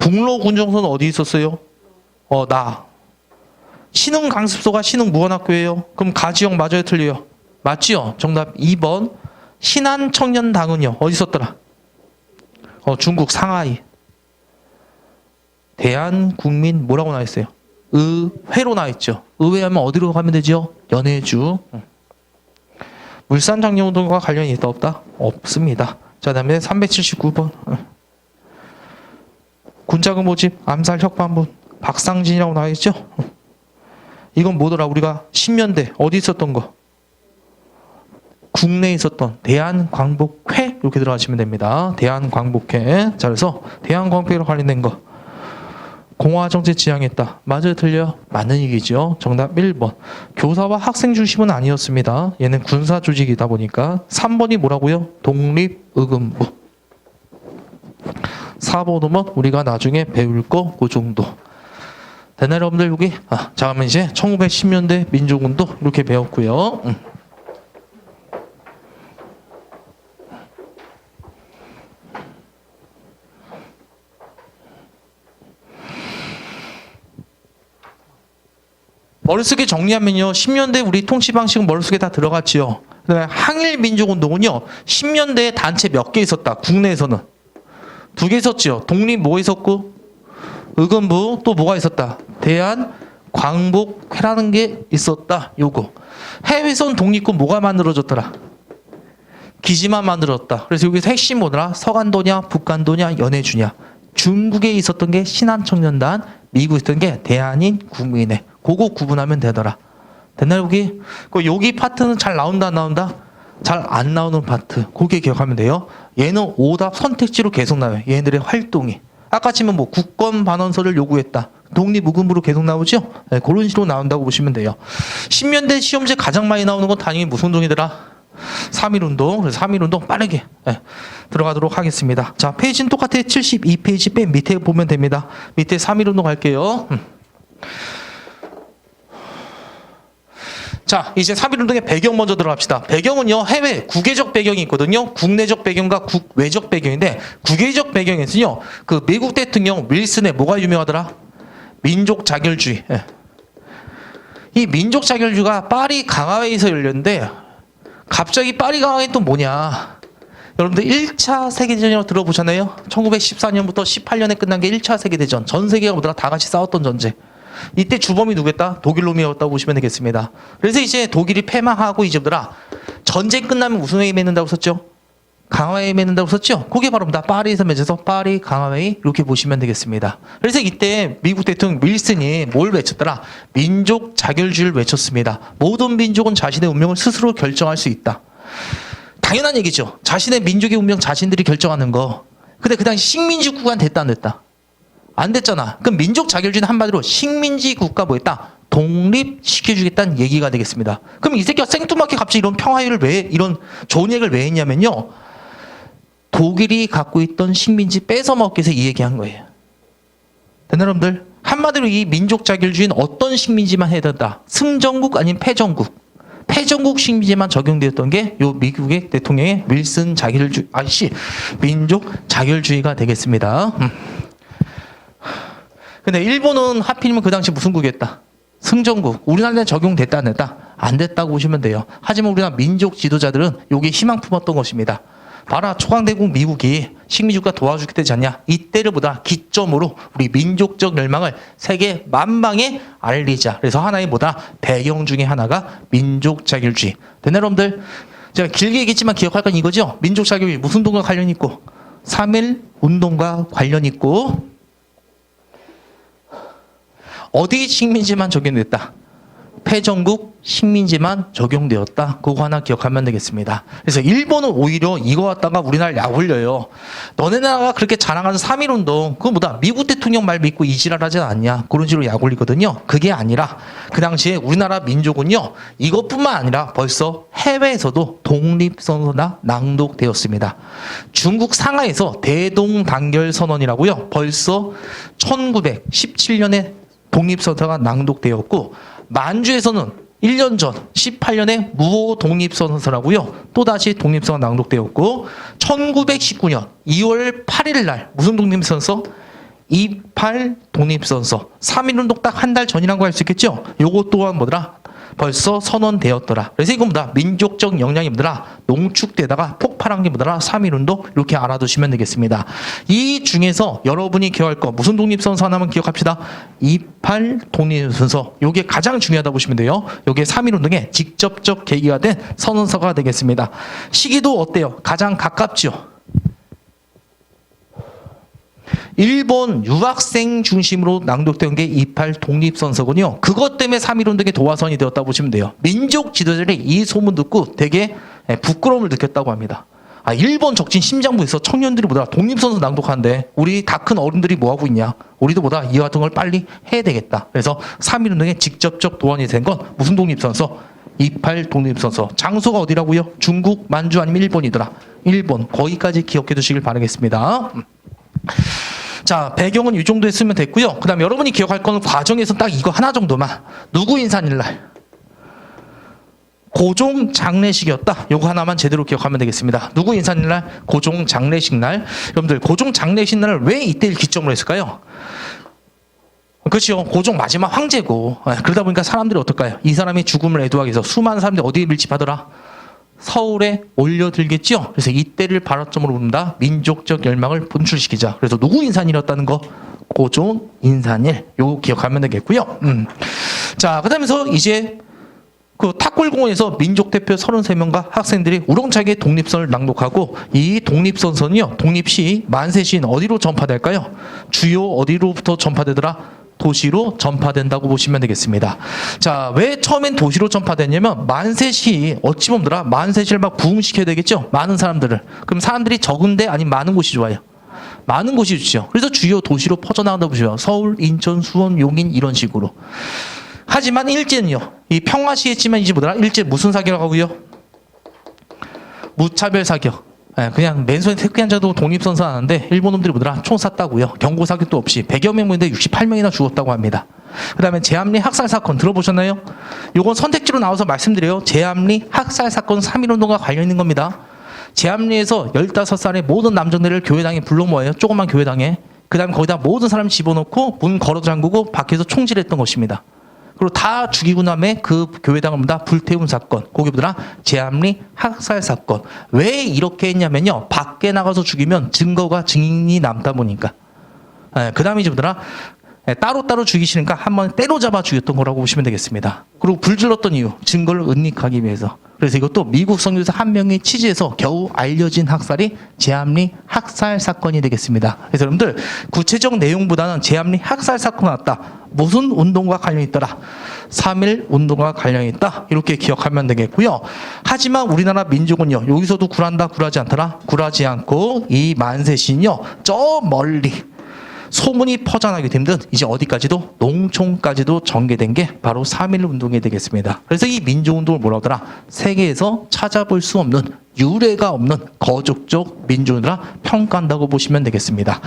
북로 군정서는 어디 있었어요? 신흥 강습소가 신흥 무관학교예요. 그럼 가지역 맞아요, 틀려요? 맞지요? 정답 2번. 신안 청년당은요 어디 있었더라? 중국 상하이. 대한국민 뭐라고 나와 있어요? 의회로 나와 있죠. 의회하면 어디로 가면 되죠? 연해주. 물산장려운동과 관련이 있다 없다? 없습니다. 자, 다음에 379번. 군자금 모집, 암살 협반분, 박상진이라고 나와 있죠? 이건 뭐더라? 우리가 신면대 어디 있었던 거? 국내에 있었던 대한광복회 이렇게 들어가시면 됩니다. 대한광복회. 자, 그래서 대한광복회로 관련된 거. 공화정책 지향했다. 맞아요, 틀려요? 맞는 얘기죠. 정답 1번. 교사와 학생 중심은 아니었습니다. 얘는 군사 조직이다 보니까. 3번이 뭐라고요? 독립의금부. 4번은 우리가 나중에 배울 거 그 정도. 되나요, 여러분들 여기? 자, 그러면 이제 1910년대 민족운동 이렇게 배웠고요. 머릿속에 정리하면요. 10년대 우리 통치 방식은 머릿속에 다 들어갔지요. 그다음에 항일 민족운동은요. 10년대에 단체 몇 개 있었다. 국내에서는 2개 있었지요. 독립 뭐 있었고 의금부 또 뭐가 있었다. 대한광복회라는 게 있었다. 요거. 해외선 독립군 뭐가 만들어졌더라. 기지만 만들었다. 그래서 여기서 핵심 뭐더라. 서간도냐 북간도냐 연해주냐. 중국에 있었던 게 신한청년단, 미국에 있었던 게 대한인 국민회. 그거 구분하면 되더라. 됐나요, 여기? 여기 파트는 잘 나온다, 안 나온다? 잘 안 나오는 파트. 그게 기억하면 돼요. 얘는 오답 선택지로 계속 나와요. 얘네들의 활동이. 아까 치면 뭐 국권 반원서를 요구했다. 독립의금부로 계속 나오죠? 네, 그런 식으로 나온다고 보시면 돼요. 10년대 시험제 가장 많이 나오는 건 당연히 무슨 운동이더라? 3.1운동. 그래서 3.1운동 빠르게 들어가도록 하겠습니다. 자, 페이지는 똑같아요. 72페이지 맨 밑에 보면 됩니다. 밑에 3.1운동 갈게요. 자, 이제 3.1운동의 배경 먼저 들어갑시다. 배경은요, 해외, 국외적 배경이 있거든요. 국내적 배경과 국외적 배경인데, 국외적 배경에서요, 그 미국 대통령 윌슨의 뭐가 유명하더라? 민족 자결주의. 이 민족 자결주의가 파리 강화회에서 열렸는데, 갑자기 파리 강화회 또 뭐냐? 여러분들 1차 세계대전이라고 들어보셨나요? 1914년부터 18년에 끝난 게 1차 세계대전. 전 세계가 뭐더라? 다 같이 싸웠던 전쟁. 이때 주범이 누구였다? 독일 놈이었다고 보시면 되겠습니다. 그래서 이제 독일이 패망하고 이제 뭐더라? 전쟁 끝나면 무슨 회의 맺는다고 썼죠? 강화회의 맺는다고 썼죠? 그게 바로 파리에서 맺어서 파리 강화회의 이렇게 보시면 되겠습니다. 그래서 이때 미국 대통령 윌슨이 뭘 외쳤더라? 민족 자결주의를 외쳤습니다. 모든 민족은 자신의 운명을 스스로 결정할 수 있다. 당연한 얘기죠. 자신의 민족의 운명 자신들이 결정하는 거. 근데 그 당시 식민지 국가는 됐다 안 됐다? 안 됐잖아. 그럼 민족 자결주의는 한마디로 식민지 국가 뭐였다? 독립시켜주겠다는 얘기가 되겠습니다. 그럼 이 새끼가 생뚱맞게 갑자기 이런 평화회를 이런 좋은 얘기를 왜 했냐면요. 독일이 갖고 있던 식민지 뺏어 먹기 위해서 이 얘기한 거예요. 됐나 여러분들? 한마디로 이 민족 자결주의는 어떤 식민지만 해야 된다? 승전국 아닌 패전국. 패전국 식민지만 적용되었던 게 요 미국의 대통령의 윌슨 자결주의, 민족 자결주의가 되겠습니다. 근데 일본은 하필이면 그 당시 무슨 국이었다? 승전국. 우리나라에 적용됐다 안 됐다? 안 됐다고 보시면 돼요. 하지만 우리나라 민족 지도자들은 여기에 희망 품었던 것입니다. 봐라, 초강대국 미국이 식민지국가 도와주게 되지 않냐? 이때를 보다 기점으로 우리 민족적 열망을 세계 만방에 알리자. 그래서 하나의 배경 중에 하나가 민족 자결주의. 됐나 여러분들? 제가 길게 얘기했지만 기억할 건 이거죠? 민족 자결주의 무슨 운동과 관련 있고 3.1 운동과 관련 있고 어디 식민지만 적용됐다? 패전국 식민지만 적용되었다. 그거 하나 기억하면 되겠습니다. 그래서 일본은 오히려 이거 갖다가 우리나라를 약올려요. 너네 나라가 그렇게 자랑하는 3.1운동 그거 미국 대통령 말 믿고 이지랄 하지 않냐. 그런 식으로 약올리거든요. 그게 아니라 그 당시에 우리나라 민족은요. 이것뿐만 아니라 벌써 해외에서도 독립선언이 낭독되었습니다. 중국 상하이에서 대동단결선언이라고요. 벌써 1917년에 독립선언가 낭독되었고 만주에서는 1년 전 18년에 무호 독립선언서라고요. 또다시 독립선언 낭독되었고 1919년 2월 8일 날 무슨 독립선언서? 28 독립선언서. 3.1운동 딱 한 달 전이라고 할 수 있겠죠? 요거 또한 벌써 선언되었더라. 그래서 이건 민족적 역량이 농축되다가 폭발한 게 3.1운동 이렇게 알아두시면 되겠습니다. 이 중에서 여러분이 기억할 거 무슨 독립선언서 하나만 기억합시다. 28 독립선언서. 요게 가장 중요하다 보시면 돼요. 요게 3.1운동의 직접적 계기가 된 선언서가 되겠습니다. 시기도 어때요? 가장 가깝죠. 일본 유학생 중심으로 낭독된 게 28 독립선서군요. 그것 때문에 3.1운동의 도화선이 되었다고 보시면 돼요. 민족 지도자들이 이 소문 듣고 되게 부끄러움을 느꼈다고 합니다. 일본 적진 심장부에서 청년들이 독립선서 낭독하는데 우리 다 큰 어른들이 뭐하고 있냐. 우리도 이 같은 걸 빨리 해야 되겠다. 그래서 3.1운동의 직접적 도안이 된 건 무슨 독립선서? 28 독립선서. 장소가 어디라고요? 중국, 만주 아니면 일본이더라. 일본. 거기까지 기억해 두시길 바라겠습니다. 자, 배경은 이 정도 했으면 됐고요. 그 다음에 여러분이 기억할 거는 과정에서 딱 이거 하나 정도만. 누구 인산일날? 고종 장례식이었다. 요거 하나만 제대로 기억하면 되겠습니다. 누구 인산일날? 고종 장례식 날. 여러분들 고종 장례식 날을 왜 이때를 기점으로 했을까요? 그렇죠. 고종 마지막 황제고. 그러다 보니까 사람들이 어떨까요? 이 사람이 죽음을 애도하기 위해서 수많은 사람들이 어디에 밀집하더라? 서울에 올려들겠죠. 그래서 이때를 발화점으로 본다. 민족적 열망을 분출시키자. 그래서 누구 인산이었다는 거? 고종 인산일. 요거 기억하면 되겠고요. 자, 그다음에서 이제 그 탁골공원에서 민족 대표 33명과 학생들이 우렁차게 독립선을 낭독하고 이 독립선서는요. 독립시 만세시인 어디로 전파될까요? 주요 어디로부터 전파되더라? 도시로 전파된다고 보시면 되겠습니다. 자, 왜 처음엔 도시로 전파됐냐면 만세시 어찌 보면 만세시를 막 부흥시켜야 되겠죠. 많은 사람들을. 그럼 사람들이 적은데 아니면 많은 곳이 좋아요? 많은 곳이 좋죠. 그래서 주요 도시로 퍼져나간다고 보시면 서울, 인천, 수원, 용인 이런 식으로. 하지만 일제는요. 이 평화시 했지만 이제 일제 무슨 사격을 하고요? 무차별 사격. 그냥 맨손에 태극기 한 자도 독립선서 하는데 일본 놈들이 총 쐈다고요. 경고 사격도 없이 100여 명인데 68명이나 죽었다고 합니다. 그 다음에 제암리 학살 사건 들어보셨나요? 요건 선택지로 나와서 말씀드려요. 제암리 학살 사건 3.1운동과 관련 있는 겁니다. 제암리에서 15살의 모든 남정들을 교회당에 불러 모아요. 조그만 교회당에. 그 다음에 거기다 모든 사람 집어넣고 문 걸어 잠그고 밖에서 총질했던 것입니다. 그리고 다 죽이고 남에 그 교회당을 불태운 사건. 거기 제암리 학살 사건. 왜 이렇게 했냐면요. 밖에 나가서 죽이면 증거가 증인이 남다 보니까. 그 다음에 이제 따로따로 죽이시니까 한번 때려잡아 죽였던 거라고 보시면 되겠습니다. 그리고 불질렀던 이유, 증거를 은닉하기 위해서. 그래서 이것도 미국 선교사 한 명의 취재에서 겨우 알려진 학살이 제암리 학살 사건이 되겠습니다. 그래서 여러분들 구체적 내용보다는 제암리 학살 사건이 났다. 무슨 운동과 관련이 있더라? 3.1 운동과 관련이 있다. 이렇게 기억하면 되겠고요. 하지만 우리나라 민족은요. 여기서도 굴한다, 굴하지 않더라? 굴하지 않고 이 만세신요. 저 멀리 소문이 퍼져나기 힘든 이제 어디까지도 농촌까지도 전개된 게 바로 3.1 운동이 되겠습니다. 그래서 이 민족운동을 뭐라 하더라? 세계에서 찾아볼 수 없는 유례가 없는 거족적 민족이라 평가한다고 보시면 되겠습니다.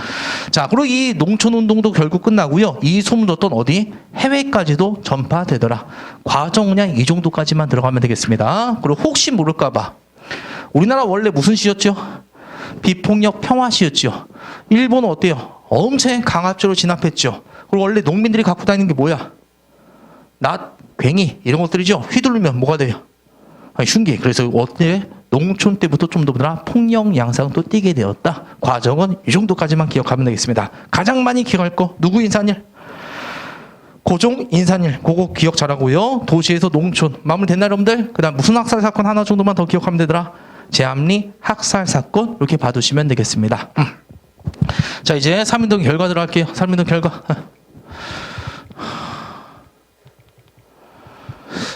자, 그리고 이 농촌운동도 결국 끝나고요. 이 소문도 또 어디? 해외까지도 전파되더라. 과정 그냥 이 정도까지만 들어가면 되겠습니다. 그리고 혹시 모를까봐 우리나라 원래 무슨 시였죠? 비폭력 평화시였죠. 일본은 어때요? 엄청 강압적으로 진압했죠. 그리고 원래 농민들이 갖고 다니는 게 뭐야? 낫, 괭이 이런 것들이죠. 휘두르면 뭐가 돼요? 흉기. 그래서 어때? 농촌 때부터 좀 더 폭력 양상도 띄게 되었다. 과정은 이 정도까지만 기억하면 되겠습니다. 가장 많이 기억할 거 누구 인산일? 고종 인산일. 그거 기억 잘하고요. 도시에서 농촌 마무리됐나 여러분들? 그 다음 무슨 학살 사건 하나 정도만 더 기억하면 되더라? 제암리 학살 사건 이렇게 봐두시면 되겠습니다. 자, 이제 3.1운동 결과 들어갈게요. 3.1운동 결과.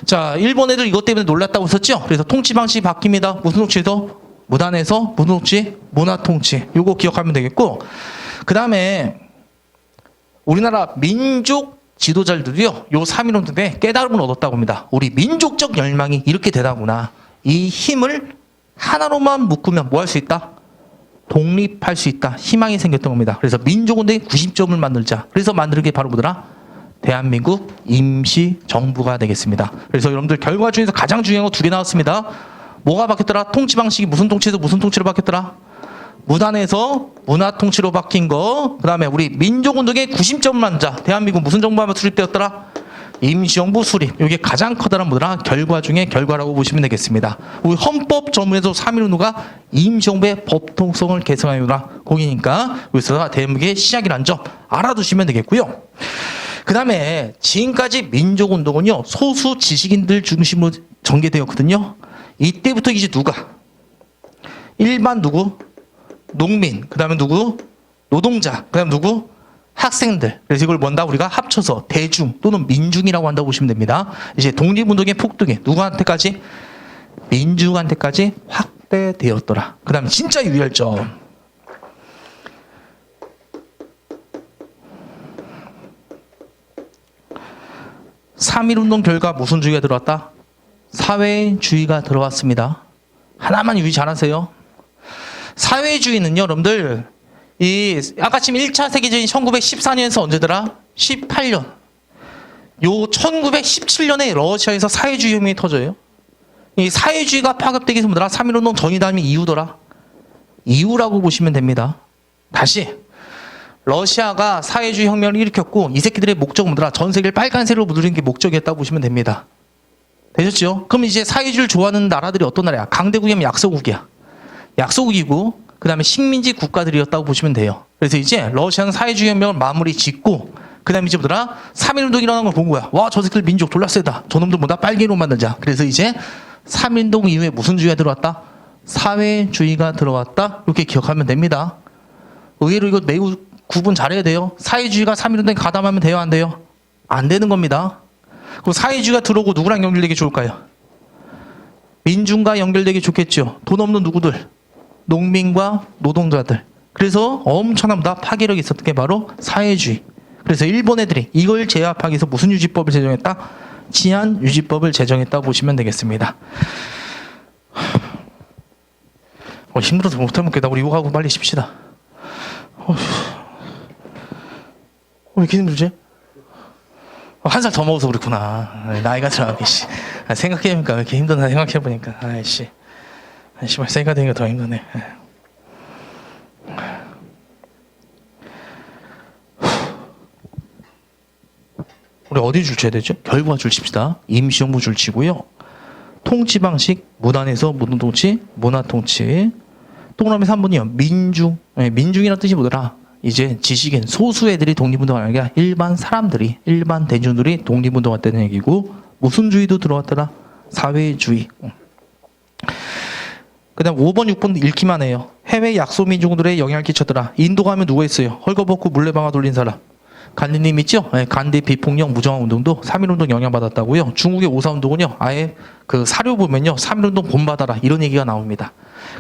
자, 일본 애들 이것 때문에 놀랐다고 했었죠? 그래서 통치 방식이 바뀝니다. 무슨 통치에서? 무단에서 무슨 통치? 문화 통치. 요거 기억하면 되겠고, 그 다음에 우리나라 민족 지도자들이요, 요 3.1운동 때 깨달음을 얻었다고 합니다. 우리 민족적 열망이 이렇게 되다구나. 이 힘을 하나로만 묶으면 뭐 할 수 있다? 독립할 수 있다. 희망이 생겼던 겁니다. 그래서 민족운동의 구심점을 만들자. 그래서 만드는 게 바로 뭐더라? 대한민국 임시정부가 되겠습니다. 그래서 여러분들 결과 중에서 가장 중요한 거 두 개 나왔습니다. 뭐가 바뀌었더라? 통치 방식이 무슨 통치에서 무슨 통치로 바뀌었더라? 무단에서 문화 통치로 바뀐 거. 그 다음에 우리 민족운동의 구심점을 만들자. 대한민국 무슨 정부가 수립되었더라? 임시정부 수립. 이게 가장 커다란 뭐더라? 결과 중에 결과라고 보시면 되겠습니다. 우리 헌법 전문에서 3.1운동가 임시정부의 법통성을 개선하느라 거기니까 여기서 대한민국의 시작이란 점 알아두시면 되겠고요. 그 다음에 지금까지 민족운동은요 소수 지식인들 중심으로 전개되었거든요. 이때부터 이제 누가? 일반 누구? 농민. 그 다음에 누구? 노동자. 그 다음에 누구? 학생들. 그래서 이걸 뭔다? 우리가 합쳐서 대중 또는 민중이라고 한다고 보시면 됩니다. 이제 독립운동의 폭등이 누구한테까지? 민중한테까지 확대되었더라. 그 다음에 진짜 유의할 점. (3.1운동) 결과 무슨 주의가 들어왔다? 사회주의가 들어왔습니다. 하나만 유의 잘하세요. 사회주의는요 여러분들 아까 지금 1차 세계대전이 1914년에서 언제더라? 18년. 요 1917년에 러시아에서 사회주의 혁명이 터져요. 이 사회주의가 파급되기 위해서 뭐더라? 3.1운동 전이다 하면 이유더라? 이유라고 보시면 됩니다. 다시 러시아가 사회주의 혁명을 일으켰고 이 새끼들의 목적은 뭐더라? 전 세계를 빨간색으로 물들이는 게 목적이었다고 보시면 됩니다. 되셨죠? 그럼 이제 사회주의를 좋아하는 나라들이 어떤 나라야? 강대국이면 약소국이야. 약소국이고 그 다음에 식민지 국가들이었다고 보시면 돼요. 그래서 이제 러시아는 사회주의 혁명을 마무리 짓고 그 다음에 이제 뭐더라? 3.1운동 일어나는 걸 본 거야. 와, 저 새끼들 민족 졸라 세다. 저놈들 뭐다? 빨갱이로 만들자. 그래서 이제 3.1운동 이후에 무슨 주의가 들어왔다? 사회주의가 들어왔다. 이렇게 기억하면 됩니다. 의외로 이거 매우 구분 잘해야 돼요. 사회주의가 3.1운동에 가담하면 돼요? 안 돼요? 안 되는 겁니다. 그럼 사회주의가 들어오고 누구랑 연결되기 좋을까요? 민중과 연결되기 좋겠죠. 돈 없는 누구들? 농민과 노동자들. 그래서 엄청나보다 파괴력이 있었던 게 바로 사회주의. 그래서 일본 애들이 이걸 제압하기 위해서 무슨 유지법을 제정했다? 치안유지법을 제정했다고 보시면 되겠습니다. 힘들어서 못하면 우리 이거 하고 빨리 쉽시다. 왜 이렇게 힘들지? 한 살 더 먹어서 그렇구나. 나이가 들어가기 씨. 생각해보니까 왜 이렇게 힘드나 생각해보니까 아이씨. 씨발 세가 되니까 더 힘드네. 우리 어디 줄 쳐야 되죠? 결과 줄 칩시다. 임시정부 줄 치고요. 통치 방식 무단에서 무등통치, 문화통치. 동그라미 3번이요. 민중. 민중이라는 뜻이 뭐더라? 이제 지식인 소수 애들이 독립운동하는 게 아니라 일반 사람들이 일반 대중들이 독립운동했다는 얘기고 무슨 주의도 들어왔더라? 사회주의. 그다음 5번, 6번 읽기만 해요. 해외 약소민족들의 영향을 끼쳤더라. 인도 가면 누가 있어요? 헐거벗고 물레방아 돌린 사람. 간디님 있죠? 네, 간디 비폭력 무정화 운동도 3.1운동 영향받았다고요. 중국의 오사운동은요. 아예 그 사료 보면요. 3.1운동 본받아라. 이런 얘기가 나옵니다.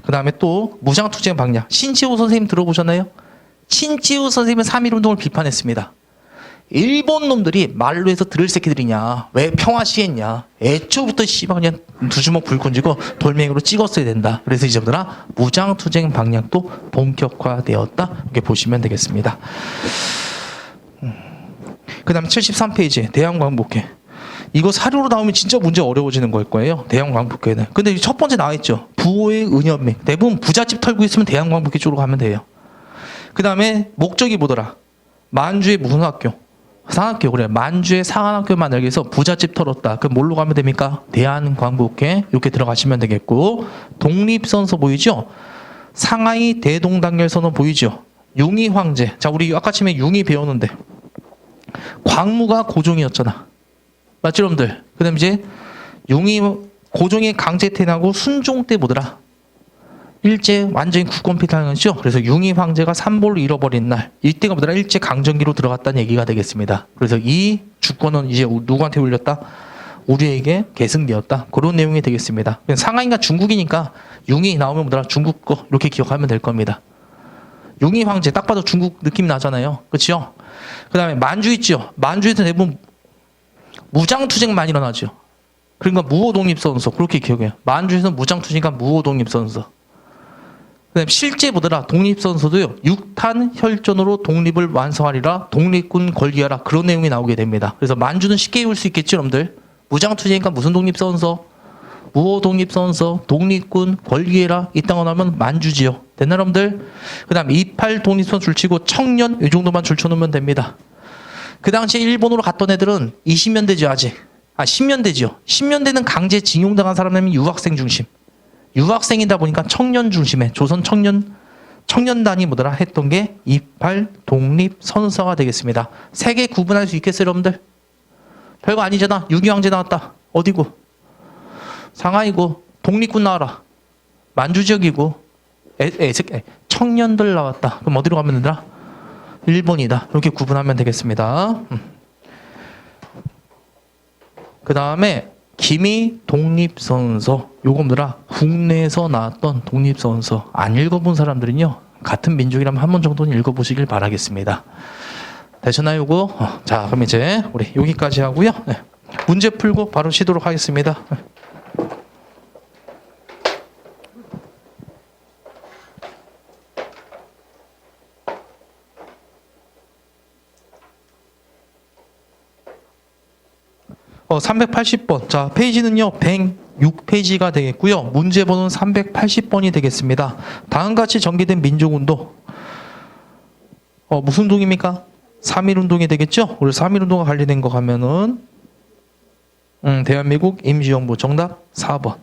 그 다음에 또 무장투쟁 방향. 신지호 선생님 들어보셨나요? 신지호 선생님은 3.1운동을 비판했습니다. 일본 놈들이 말로 해서 들을 새끼들이냐. 왜 평화시했냐. 애초부터 씨발 그냥 두 주먹 불 던지고 돌멩이로 찍었어야 된다. 그래서 이제부터라 무장투쟁 방향도 본격화되었다. 이렇게 보시면 되겠습니다. 그 다음에 73페이지 대한광복회. 이거 사료로 나오면 진짜 문제 어려워지는 걸 거예요. 대한광복회는. 근데 첫 번째 나와있죠. 부호의 은연맹. 대부분 부잣집 털고 있으면 대한광복회 쪽으로 가면 돼요. 그 다음에 목적이 뭐더라? 만주의 무슨 학교? 상학교. 그래. 만주의 상한학교 만들기 위해서 부잣집 털었다. 그럼 뭘로 가면 됩니까? 대한광복회. 이렇게 들어가시면 되겠고, 독립선서 보이죠? 상하이 대동단결선언 보이죠? 융의 황제. 자, 우리 아까 처음에 융의 배웠는데 광무가 고종이었잖아. 맞죠, 여러분들? 그 다음에 이제 융의 고종의 강제퇴하고 순종 때 뭐더라? 일제 완전히 국권 피탈했죠. 그래서 융의 황제가 산보를 잃어버린 날, 이때가 뭐더라? 일제 강점기로 들어갔다는 얘기가 되겠습니다. 그래서 이 주권은 이제 누구한테 울렸다? 우리에게 계승되었다. 그런 내용이 되겠습니다. 상하이가 중국이니까 융의 나오면 뭐더라? 중국 거 이렇게 기억하면 될 겁니다. 융의 황제 딱 봐도 중국 느낌 나잖아요. 그렇죠? 그 다음에 만주 있죠. 만주에서 대부분 무장투쟁 많이 일어나죠. 그러니까 무호독립선서 그렇게 기억해요. 만주에서는 무장투쟁이니까 무호독립선서. 그 다음에 실제 보더라 독립선서도요. 육탄 혈전으로 독립을 완성하리라. 독립군 권리하라. 그런 내용이 나오게 됩니다. 그래서 만주는 쉽게 외울 수 있겠죠, 여러분들. 무장투쟁이니까 무슨 독립선서? 무호독립선서, 독립군 권리해라. 이딴 거 나오면 만주지요. 됐나, 여러분들? 그 다음 28 독립선 줄치고 청년 이 정도만 줄쳐놓으면 됩니다. 그 당시에 일본으로 갔던 애들은 20년대죠, 아직. 10년대죠. 10년대는 강제 징용당한 사람이면 유학생 중심. 유학생이다 보니까 청년 중심에 조선 청년단이 뭐더라 했던 게 28 독립선서가 되겠습니다. 세 개 구분할 수 있겠어요, 여러분들? 별거 아니잖아. 유기황제 나왔다. 어디고? 상하이고. 독립군 나와라. 만주 지역이고. 청년들 나왔다. 그럼 어디로 가면 되더라? 일본이다. 이렇게 구분하면 되겠습니다. 그 다음에 기미 독립선서. 요거 뭐더라? 국내에서 나왔던 독립선서. 안 읽어본 사람들은요. 같은 민족이라면 한 번 정도는 읽어보시길 바라겠습니다. 되셨나요, 요거? 자, 그럼 이제 우리 여기까지 하고요. 네. 문제 풀고 바로 쉬도록 하겠습니다. 380번. 자, 페이지는요, 106페이지가 되겠고요. 문제 번호는 380번이 되겠습니다. 다음같이 전개된 민족운동. 무슨 운동입니까? 3.1운동이 되겠죠? 우리 3.1운동과 관련된 거 가면은, 대한민국 임시정부. 정답 4번.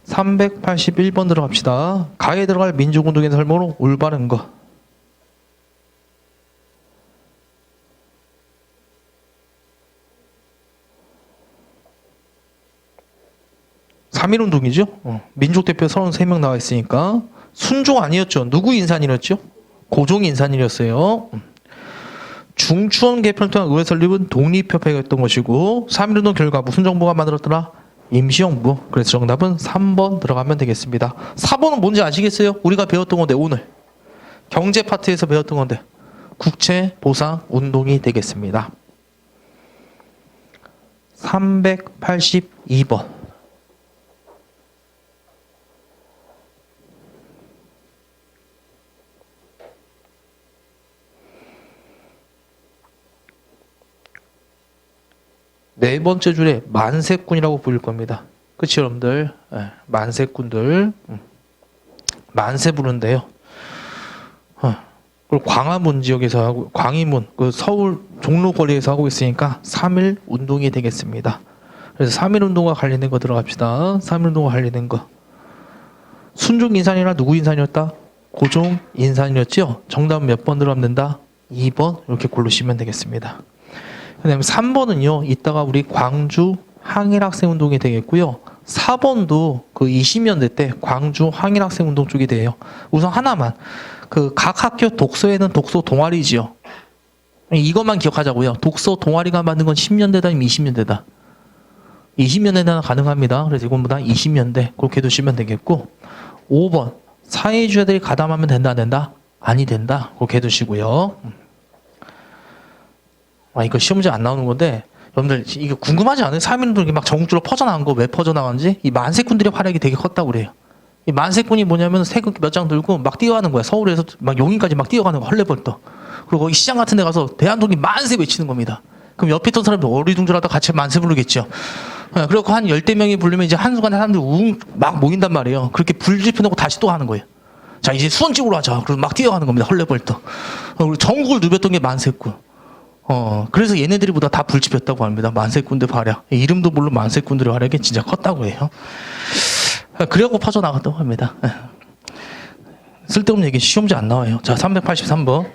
381번 들어갑시다. 가에 들어갈 민족운동의 설명으로 올바른 거. 3.1운동이죠. 민족대표 33명 나와 있으니까. 순종 아니었죠. 누구 인산이었죠? 고종 인산이었어요. 중추원 개편을 통한 의회 설립은 독립협회가 했던 것이고 3.1운동 결과 무슨 정부가 만들었더라? 임시정부. 그래서 정답은 3번 들어가면 되겠습니다. 4번은 뭔지 아시겠어요? 우리가 배웠던 건데 오늘 경제 파트에서 배웠던 건데 국채보상운동이 되겠습니다. 382번. 네 번째 줄에 만세꾼이라고 부를 겁니다. 그치, 여러분들? 네, 만세꾼들. 만세 부른대요. 그리고 광화문 지역에서 하고, 광희문, 그 서울 종로거리에서 하고 있으니까 3.1 운동이 되겠습니다. 그래서 3.1 운동과 관련된 거 들어갑시다. 3.1 운동과 관련된 거. 순종 인산이라 누구 인산이었다? 고종 인산이었죠. 정답은 몇 번 들어가면 된다? 2번 이렇게 고르시면 되겠습니다. 그다음에 3번은요. 이따가 우리 광주 항일학생운동이 되겠고요. 4번도 그 20년대 때 광주 항일학생운동 쪽이 돼요. 우선 하나만 그 각 학교 독서에는 독서 동아리지요. 이것만 기억하자고요. 독서 동아리가 만든 건 10년대다 아니면 20년대다. 20년대나 가능합니다. 그래서 이건보다 20년대 그렇게 두시면 되겠고 5번 사회주의자들이 가담하면 된다 안 된다? 아니 된다. 그렇게 해두시고요. 이거 시험 문제 안 나오는 건데 여러분들 이거 궁금하지 않아요? 3.1운동이 막 전국적으로 퍼져나간 거 왜 퍼져나간지? 이 만세군들의 활약이 되게 컸다고 그래요. 이 만세군이 뭐냐면 세금 몇 장 들고 막 뛰어가는 거야. 서울에서 막 용인까지 막 뛰어가는 거 헐레벌떡. 그리고 이 시장 같은 데 가서 대한독립 만세 외치는 겁니다. 그럼 옆에 있던 사람들 어리둥절하다 같이 만세 부르겠죠. 그리고 한 10대 명이 부르면 이제 한순간에 사람들 막 모인단 말이에요. 그렇게 불 지펴놓고 다시 또 하는 거예요. 자, 이제 수원집으로 하자. 그리고 막 뛰어가는 겁니다. 헐레벌떡. 그리고 전국을 누볐던 게 만세군. 그래서 얘네들이 보다 다 불지폈다고 합니다. 만세꾼들 활약. 이름도 물론 만세꾼들의 활약이 진짜 컸다고 해요. 그래갖고 퍼져나갔다고 합니다. 쓸데없는 얘기 시험지 안 나와요. 자, 383번.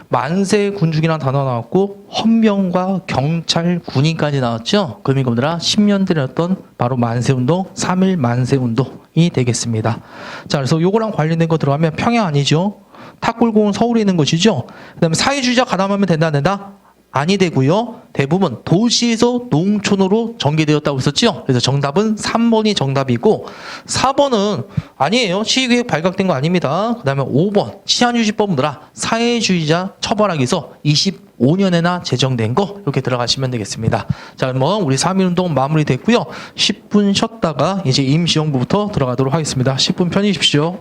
만세 군중이라는 단어 나왔고 헌병과 경찰 군인까지 나왔죠. 그럼 이거들아 10년대였던 바로 만세운동 3.1 만세운동이 되겠습니다. 자, 그래서 요거랑 관련된 거 들어가면 평양 아니죠. 탁골공은 서울에 있는 것이죠. 그 다음에 사회주의자 가담하면 된다 안 된다? 아니 되고요. 대부분 도시에서 농촌으로 전개되었다고 했었죠. 그래서 정답은 3번이 정답이고 4번은 아니에요. 시의계획 발각된 거 아닙니다. 그 다음에 5번 치안유지법으로라 사회주의자 처벌하기 위해서 25년에나 제정된 거 이렇게 들어가시면 되겠습니다. 자, 그럼 우리 3.1운동 마무리됐고요. 10분 쉬었다가 이제 임시정부부터 들어가도록 하겠습니다. 10분 편히 쉬십시오.